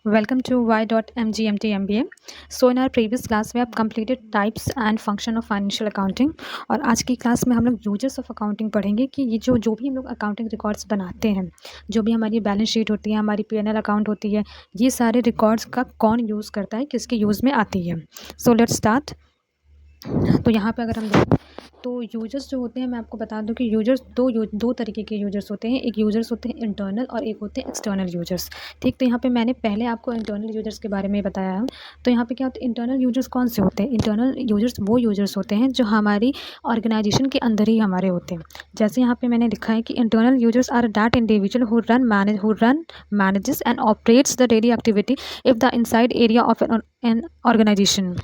Welcome to Y.MGMT MBA. So in our previous class we have completed types and function of financial accounting और आज की class में हम लोग users of accounting पढ़ेंगे कि ये जो भी हम लोग अकाउंटिंग रिकॉर्ड्स बनाते हैं, जो भी हमारी बैलेंस शीट होती है, हमारी P&L अकाउंट होती है, ये सारे रिकॉर्ड्स का कौन यूज़ करता है, किसके यूज़ में आती है. So let's start. तो यहाँ पे अगर हम देखें तो यूजर्स जो होते हैं, मैं आपको बता दूं कि यूजर्स दो तरीके के यूजर्स होते हैं. एक यूजर्स होते हैं इंटरनल और एक होते हैं एक्सटर्नल यूजर्स. ठीक, तो यहाँ पे मैंने पहले आपको इंटरनल यूजर्स के बारे में बताया है. तो यहाँ पे क्या होता है, इंटरनल यूजर्स कौन से होते हैं? इंटरनल यूजर्स वो यूजर्स होते हैं जो हमारी ऑर्गेनाइजेशन के अंदर ही हमारे होते हैं. जैसे यहाँ पे मैंने लिखा है कि internal users are that individual who run manages and operates the daily activity if the inside area of an organisation.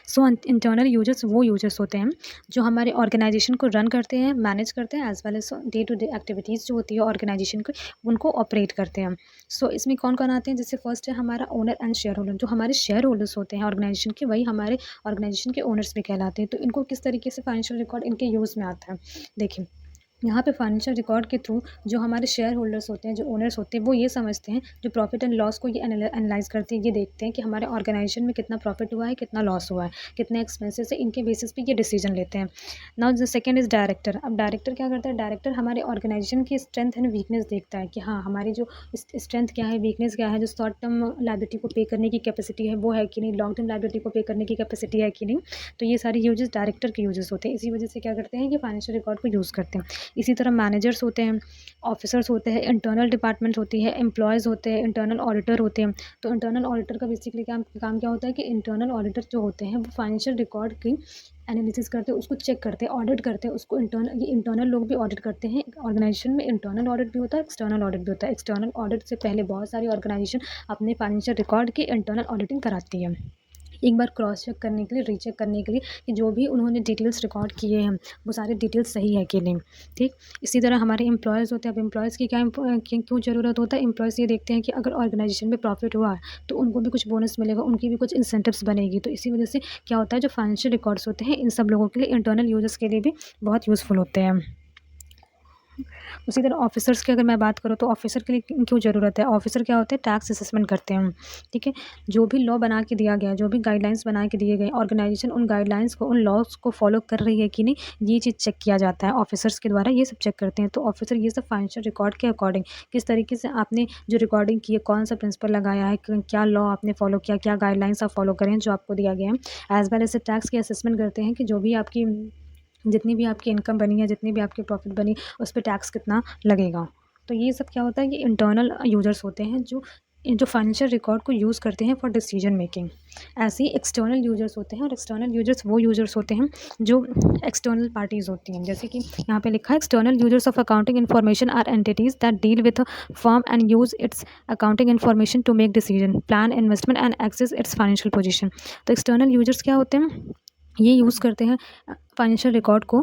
So internal users वो यूजर्स होते हैं जो हमारे ऑर्गेनाइजेशन को रन करते हैं, मैनेज करते हैं, as well as day to day activities जो होती है ऑर्गेनाइजेशन को, उनको ऑपरेट करते हैं. सो इसमें कौन कौन आते हैं? जैसे फर्स्ट है हमारा ओनर एंड शेयर होल्डर. जो हमारे शेयर होल्डर्स होते हैं ऑर्गेनाइजेशन के, वही हमारे ऑर्गेनाइजेशन के ओनर्स भी कहलाते हैं. तो इनको किस तरीके से फाइनेंशियल रिकॉर्ड इनके यूज़ में आता है, देखिए यहाँ पे फाइनेंशियल रिकॉर्ड के थ्रू जो हमारे शेयर होल्डर्स होते हैं, जो ओनर्स होते हैं, वो ये समझते हैं, जो प्रॉफिट एंड लॉस को ये एनालाइज करते हैं, ये देखते हैं कि हमारे ऑर्गेनाइजेशन में कितना प्रॉफिट हुआ है, कितना लॉस हुआ है, कितने एक्सपेंसेस है, इनके बेसिस पे ये डिसीजन लेते हैं. Now the second is director. अब डायरेक्टर क्या करता है? डायरेक्टर हमारे ऑर्गेनाइजेशन की स्ट्रेंथ एंड वीकनेस देखता है कि हाँ, हमारी जो स्ट्रेंथ क्या है, वीकनेस क्या है, जो शॉर्ट टर्म लाइबिलिटी को पे करने की कैपेसिटी है वो है कि नहीं, लॉन्ग टर्म लाइबिलिटी को पे करने की कैपेसिटी है कि नहीं. तो ये सारे यूजेस डायरेक्टर के यूजेस होते हैं. इसी वजह से क्या करते हैं कि फाइनेंशियल रिकॉर्ड को यूज़ करते हैं. इसी तरह मैनेजर्स होते हैं, ऑफिसर्स होते हैं, इंटरनल डिपार्टमेंट होती है, एम्प्लॉयज़ होते हैं, इंटरनल ऑडिटर होते हैं. तो इंटरनल ऑडिटर का बेसिकली काम क्या होता है कि इंटरनल ऑडिटर जो होते हैं वो फाइनेंशियल रिकॉर्ड की एनालिसिस करते हैं, उसको चेक करते हैं, ऑडिट करते हैं उसको. ये इंटरनल लोग भी ऑडिट करते हैं. ऑर्गेनाइजेशन में इंटरनल ऑडिट भी होता है, एक्सटर्नल ऑडिट भी होता है. एक्सटर्नल ऑडिट से पहले बहुत सारी ऑर्गेनाइजेशन अपने फाइनेंशियल रिकॉर्ड की इंटरनल ऑडिटिंग कराती है, एक बार क्रॉस चेक करने के लिए, रीचेक करने के लिए कि जो भी उन्होंने डिटेल्स रिकॉर्ड किए हैं वो सारे डिटेल्स सही है कि नहीं. ठीक, इसी तरह हमारे एम्प्लॉयज़ होते हैं. अब एम्प्लॉयज़ की क्यों ज़रूरत होता है? एम्प्लॉयज़ ये देखते हैं कि अगर ऑर्गेनाइजेशन में प्रॉफिट हुआ है तो उनको भी कुछ बोनस मिलेगा, उनकी भी कुछ इंसेंटिव्स बनेगी. तो इसी वजह से क्या होता है, जो फाइनेंशियल रिकॉर्ड्स होते हैं इन सब लोगों के लिए, इंटरनल यूजर्स के लिए भी बहुत यूज़फुल होते हैं. उसी तरह ऑफिसर्स की अगर मैं बात करूँ तो ऑफिसर के लिए क्यों ज़रूरत है? ऑफिसर क्या होते हैं? टैक्स असेसमेंट करते हैं. ठीक है, जो भी लॉ बना के दिया गया, जो भी गाइडलाइंस बना के दिए गए, ऑर्गेनाइजेशन उन गाइडलाइंस को, उन लॉज को फॉलो कर रही है कि नहीं, ये चीज़ चेक किया जाता है ऑफिसर्स के द्वारा. ये सब चेक करते हैं. तो ऑफिसर ये सब फाइनेंशियल रिकॉर्ड के अकॉर्डिंग किस तरीके से आपने जो रिकॉर्डिंग की है, कौन सा प्रिंसिपल लगाया है, क्या लॉ आपने फॉलो किया, क्या गाइडलाइंस आप फॉलो करें जो आपको दिया गया है, एज वेल एज टैक्स की असेसमेंट करते हैं कि जो भी आपकी जितनी भी आपकी इनकम बनी है, जितनी भी आपकी प्रॉफिट बनी, उस पे टैक्स कितना लगेगा. तो ये सब क्या होता है कि इंटरनल यूजर्स होते हैं जो फाइनेंशियल रिकॉर्ड को यूज़ करते हैं फॉर डिसीजन मेकिंग. ऐसे ही एक्सटर्नल यूजर्स होते हैं, और एक्सटर्नल यूजर्स वो यूजर्स होते हैं जो एक्सटर्नल पार्टीज़ होती हैं. जैसे कि यहाँ पे लिखा है, external users of accounting information are entities that deal with firm and use its accounting information to make decision, plan investment and access its financial position. तो एक्सटर्नल यूजर्स क्या होते हैं? ये यूज़ करते हैं फाइनेंशियल रिकॉर्ड को.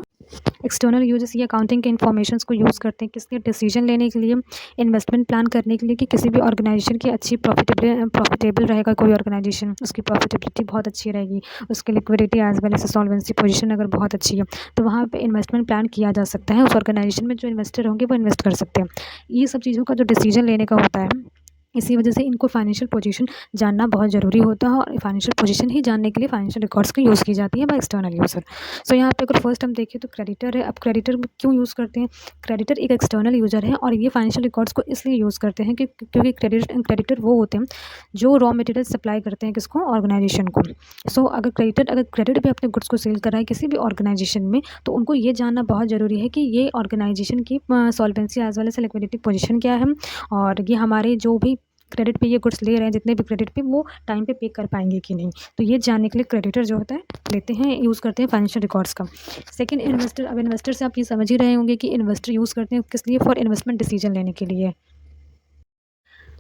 External users ये accounting के इन्फॉर्मेशंस को यूज़ करते हैं किसके? डिसीजन लेने के लिए, इन्वेस्टमेंट प्लान करने के लिए कि किसी भी ऑर्गेनाइजेशन की अच्छी प्रॉफिटेबल रहेगा, कोई ऑर्गेनाइजेशन उसकी प्रॉफिटेबिलिटी बहुत अच्छी रहेगी, उसकी liquidity as well as solvency position अगर बहुत अच्छी है तो वहाँ पे इन्वेस्टमेंट प्लान किया जा सकता है. उस ऑर्गेनाइजेशन में जो इन्वेस्टर होंगे वो इन्वेस्ट कर सकते हैं. ये सब चीज़ों का जो डिसीजन लेने का होता है, इसी वजह से इनको फाइनेंशियल पोजीशन जानना बहुत ज़रूरी होता है, और फाइनेंशियल पोजीशन ही जानने के लिए फाइनेंशियल रिकॉर्ड्स की यूज़ की जाती है बाय एक्सटर्नल यूज़र. सो यहाँ पे अगर फर्स्ट हम देखें तो क्रेडिटर है. अब क्रेडिटर क्यों यूज़ करते हैं? क्रेडिटर एक एक्सटर्नल यूज़र है, और ये फाइनेंशियल रिकॉर्ड्स को इसलिए यूज़ करते हैं क्योंकि क्रेडिटर वो होते हैं जो रॉ मटेरियल सप्लाई करते हैं किसको? ऑर्गेनाइजेशन को. सो अगर क्रेडिट भी अपने गुड्स को सेल कर रहा है किसी भी ऑर्गेनाइजेशन में, तो उनको ये जानना बहुत ज़रूरी है कि ये ऑर्गेनाइजेशन की solvency as well as liquidity position क्या है, और ये हमारे जो भी क्रेडिट पे ये गुड्स ले रहे हैं, जितने भी क्रेडिट पे, वो टाइम पे कर पाएंगे कि नहीं. तो ये जानने के लिए क्रेडिटर जो होता है लेते हैं, यूज़ करते हैं फाइनेंशियल रिकॉर्ड्स का. Second, investor. अब इन्वेस्टर से आप ये समझ ही रहे होंगे कि इन्वेस्टर यूज़ करते हैं किस लिए? फॉर इन्वेस्टमेंट डिसीजन लेने के लिए.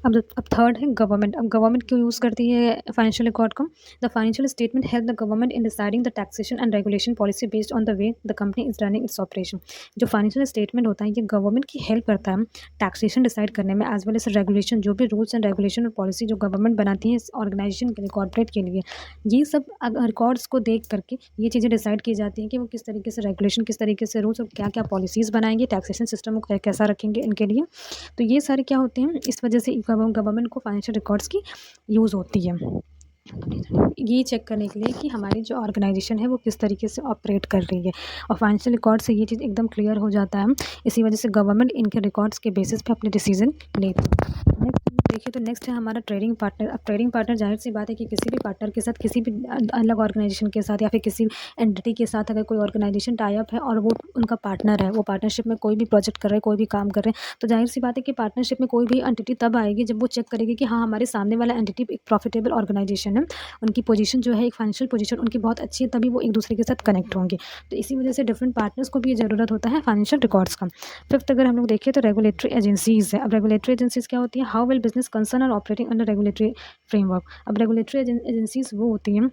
अब थर्ड है गवर्नमेंट। अब गवर्नमेंट क्यों यूज़ करती है फाइनेंशियल रिकॉर्ड को? The financial statement help the government in deciding the taxation and regulation policy based on the way the company is running its operation. जो फाइनेंशियल स्टेटमेंट होता है ये गवर्नमेंट की हेल्प करता है टैक्सेशन डिसाइड करने में, एज वेल एज रेगुलेशन, जो भी रूल्स एंड रेगुलेशन और पॉलिसी जो गवर्नमेंट बनाती है इस ऑर्गेनाइजेशन के लिए, कॉर्पोरेट के लिए, ये सब रिकॉर्ड्स को देख करके ये चीज़ें डिसाइड की जाती हैं कि वो किस तरीके से रेगुलेशन, किस तरीके से रूल्स और क्या क्या पॉलिसीज़ बनाएंगे, टैक्सेशन सिस्टम को कैसा रखेंगे इनके लिए। तो ये सारे क्या होते हैं, इस वजह से गवर्नमेंट को फाइनेंशियल रिकॉर्ड्स की यूज़ होती है ये चेक करने के लिए कि हमारी जो ऑर्गेनाइजेशन है वो किस तरीके से ऑपरेट कर रही है। और फाइनेंशियल रिकॉर्ड से ये चीज़ एकदम क्लियर हो जाता है। इसी वजह से गवर्नमेंट इनके रिकॉर्ड्स के बेसिस पे अपने डिसीजन लेती है। नेक्स्ट देखिए तो नेक्स्ट है हमारा ट्रेडिंग पार्टनर। अब ट्रेडिंग पार्टनर जाहिर सी बात है कि किसी भी पार्टनर के साथ, किसी भी अलग ऑर्गेनाइजेशन के साथ या फिर किसी एंटिटी के साथ अगर कोई ऑर्गेनाइजेशन टाई अप है और वो उनका पार्टनर है, वो पार्टनरशिप में कोई भी प्रोजेक्ट कर रहे हैं, कोई भी काम कर रहे हैं, तो जाहिर सी बात है कि पार्टनरशिप में कोई भी एंटिटी तब आएगी जब वो चेक करेगी कि हाँ हमारे सामने वाला एंटिटी एक प्रॉफिटेबल ऑर्गेनाइजेशन है, उनकी पोजीशन जो है, एक फाइनेंशियल पोजीशन उनकी बहुत अच्छी है, तभी वो एक दूसरे के साथ कनेक्ट होंगे। तो इसी वजह से डिफरेंट पार्टनर्स को भी ये ज़रूरत होता है फाइनेंशियल रिकॉर्ड्स का। फिफ्थ अगर हम लोग देखें तो रेगुलेटरी एजेंसीज़ है। अब रेगुलेटरी एजेंसीज़ क्या होती है? हाउ विल बिजनेस कंसर्न और ऑपरेटिंग अंडर रेगुलेटरी फ्रेमवर्क। अब रेगुलेटरी एजेंसीज़ वो होती हैं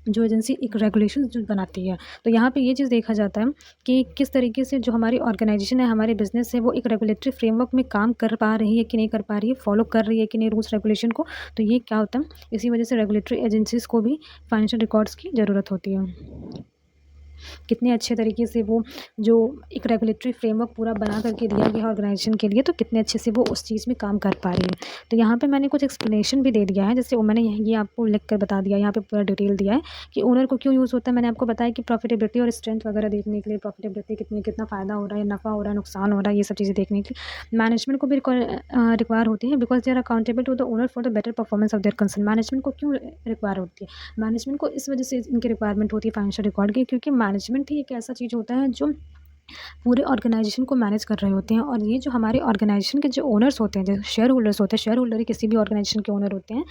जो एजेंसी एक रेगुलेशन जो बनाती है। तो यहाँ पे ये चीज़ देखा जाता है कि किस तरीके से जो हमारी ऑर्गेनाइजेशन है, हमारे बिजनेस है, वो एक रेगुलेटरी फ्रेमवर्क में काम कर पा रही है कि नहीं कर पा रही है, फॉलो कर रही है कि नहीं रूल्स रेगुलेशन को। तो ये क्या होता है, इसी वजह से रेगुलेटरी एजेंसीज़ को भी फाइनेंशियल रिकॉर्ड्स की ज़रूरत होती है। कितने अच्छे तरीके से वो जो एक रेगुलेटरी फ्रेमवर्क पूरा बना करके दिया गया है ऑर्गेनाइजेशन के लिए, तो कितने अच्छे से वो उस चीज़ में काम कर पा रही है। तो यहाँ पे मैंने कुछ एक्सप्लेनेशन भी दे दिया है, जैसे मैंने ये आपको लिख कर बता दिया, यहाँ पे पूरा डिटेल दिया है कि ओनर को क्यों यूज़ होता है। मैंने आपको बताया कि प्रॉफिटेबिलिटी और स्ट्रेंथ वगैरह देखने के लिए, प्रॉफिटेबिलिटी कितना फ़ायदा हो रहा है, नफ़ा हो रहा है, नुकसान हो रहा है, ये सब चीज़ें देखने के लिए। मैनेजमेंट को भी रिक्वायर होती है because they are accountable to the owner for the better performance of their concern. Management को क्यों रिक्वायर होती है? मैनेजमेंट को इस वजह से इनकी रिक्वायरमेंट होती है फाइनेंशियल रिकॉर्ड की, क्योंकि मैनेजमेंट ही एक ऐसा चीज़ होता है जो पूरे ऑर्गेनाइजेशन को मैनेज कर रहे होते हैं। और ये जो हमारे ऑर्गेनाइजेशन के जो ओनर्स होते हैं, जैसे शेयर होल्डर्स होते हैं, शेयर होल्डर ही किसी भी ऑर्गेनाइजेशन के ओनर होते हैं,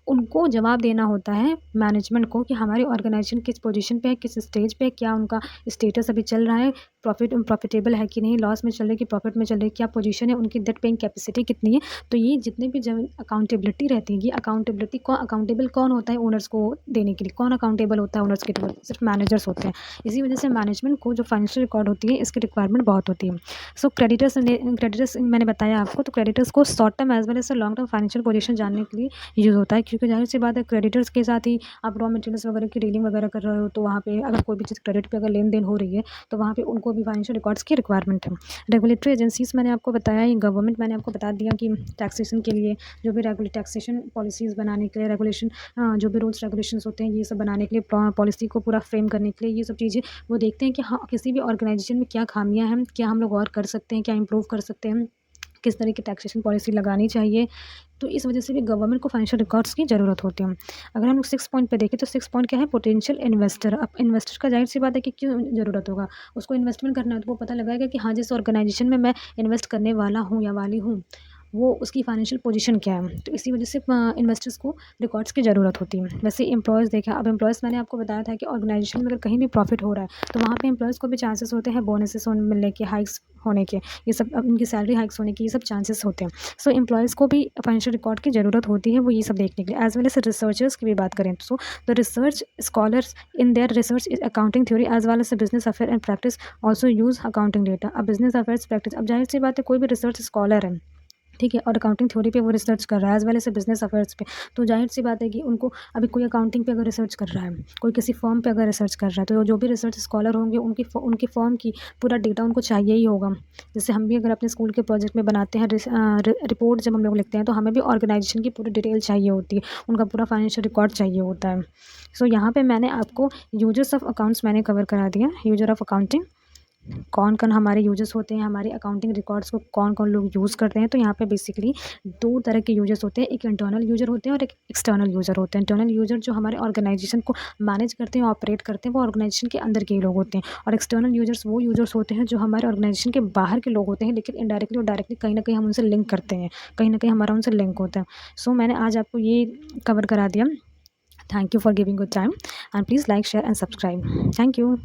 उनको जवाब देना होता है मैनेजमेंट को कि हमारी ऑर्गेनाइजेशन किस पोजीशन पे है, किस स्टेज पे है, क्या उनका स्टेटस अभी चल रहा है, प्रॉफिटेबल है कि नहीं, लॉस में चल रही है कि प्रॉफिट में चल रही है, क्या पोजीशन है उनकी, डेट पेइंग कैपेसिटी कितनी है। तो ये जितने भी जब अकाउंटेबिलिटी रहती है, ये अकाउंटेबिलिटी अकाउंटेबल कौन होता है ओनर्स को देने के लिए? कौन अकाउंटेबल होता है ओनर्स के लिए? सिर्फ मैनेजर्स होते हैं। इसी वजह से मैनेजमेंट को जो फाइनेंशियल रिकॉर्ड होती है इसकी रिक्वायरमेंट बहुत होती है। सो क्रेडिटर्स मैंने बताया आपको, तो क्रेडिटर्स को short term as well as long term financial position जानने के लिए यूज़ होता है, क्योंकि जाहिर सी बात है क्रेडिटर्स के साथ ही आप रॉ मटेरियल्स वगैरह की डीलिंग वगैरह कर रहे हो, तो वहाँ पे अगर कोई भी चीज़ क्रेडिट पे अगर लेन देन हो रही है तो वहाँ पे उनको भी फाइनेंशियल रिकॉर्ड्स की रिक्वायरमेंट है। रेगुलेटरी एजेंसीज़ मैंने आपको बताया, ये गवर्नमेंट मैंने आपको बता दिया कि टैक्सेशन के लिए जो भी टैक्सेशन पॉलिसीज़ बनाने के लिए, रेगुलेशन जो भी रूल्स रेगुलेशंस होते हैं ये सब बनाने के लिए, पॉलिसी को पूरा फ्रेम करने के लिए, ये सब चीज़ें वो देखते हैं कि हाँ किसी भी ऑर्गेनाइजेशन में क्या खामियाँ हैं, क्या हम लोग और कर सकते हैं, क्या इम्प्रूव कर सकते हैं, किस तरह की टैक्सेशन पॉलिसी लगानी चाहिए। तो इस वजह से भी गवर्नमेंट को फाइनेंशियल रिकॉर्ड्स की ज़रूरत होती है। अगर हम लोग 6 पॉइंट पे देखें तो 6 पॉइंट क्या है? Potential investor. अब इन्वेस्टर का जाहिर सी बात है कि क्यों ज़रूरत होगा, उसको इन्वेस्टमेंट करना है तो वो पता लगाएगा कि हाँ जिस ऑर्गेनाइजेशन में मैं इन्वेस्ट करने वाला हूँ या वाली हूँ वो उसकी फाइनेंशियल पोजीशन क्या है। तो इसी वजह से इन्वेस्टर्स को रिकॉर्ड्स की ज़रूरत होती है। वैसे एम्प्लॉयज़ देखा, अब एम्प्लॉयज़ मैंने आपको बताया था कि ऑर्गेनाइजेशन में अगर कहीं भी प्रॉफिट हो रहा है तो वहाँ पे एम्प्लॉयज़ को भी चांसेस होते हैं बोनसेस मिलने के, हाइक्स होने के, ये सब अब इनकी सैलरी हाइक्स होने के, ये सब चांसेस होते हैं। सो एम्प्लॉयज़ को भी फाइनेंशियल रिकॉर्ड की ज़रूरत होती है, वो ये सब देखने के लिए। एज वेल एज रिसर्चर्स की भी बात करें तो the research scholars in their research is accounting theory as well as business affair and practice also use accounting data. अब बिजनेस अफेयर्स प्रैक्टिस, अब जाहिर सी बात है कोई भी रिसर्च स्कॉलर है, ठीक है, और अकाउंटिंग थ्योरी पे वो रिसर्च कर रहा है as well as business affairs पे, तो जाहिर सी बात है कि उनको अभी कोई अकाउंटिंग पे अगर रिसर्च कर रहा है, कोई किसी फॉर्म पे अगर रिसर्च कर रहा है, तो जो भी रिसर्च स्कॉलर होंगे उनकी फॉर्म की पूरा डेटा उनको चाहिए ही होगा। जैसे हम भी अगर अपने स्कूल के प्रोजेक्ट में बनाते हैं रिपोर्ट जब हम लोग लिखते हैं तो हमें भी ऑर्गेनाइजेशन की पूरी डिटेल चाहिए होती है, उनका पूरा फाइनेंशियल रिकॉर्ड चाहिए होता है। सो यहाँ पे मैंने आपको यूजर्स ऑफ अकाउंट्स मैंने कवर करा दिया, यूजर ऑफ अकाउंटिंग कौन कौन हमारे यूजर्स होते हैं, हमारे अकाउंटिंग रिकॉर्ड्स को कौन कौन लोग यूज़ करते हैं। तो यहाँ पे बेसिकली 2 तरह के यूजर्स होते हैं, एक इंटरनल यूजर होते हैं और एक एक्सटर्नल यूजर होते हैं। इंटरनल यूजर जो हमारे ऑर्गेनाइजेशन को मैनेज करते हैं, ऑपरेट करते हैं, वो ऑर्गेनाइजेशन के अंदर के ही लोग होते हैं। और एक्सटर्नल यूजर्स वो यूजर्स होते हैं जो हमारे ऑर्गेनाइजेशन के बाहर के लोग होते हैं, लेकिन इनडायरेक्टली और डायरेक्टली कहीं ना कहीं हम उनसे लिंक करते हैं, कहीं ना कहीं हमारा उनसे लिंक होता है। सो मैंने आज आपको ये कवर करा दिया। Thank you for giving your time and please like share and subscribe. Thank you.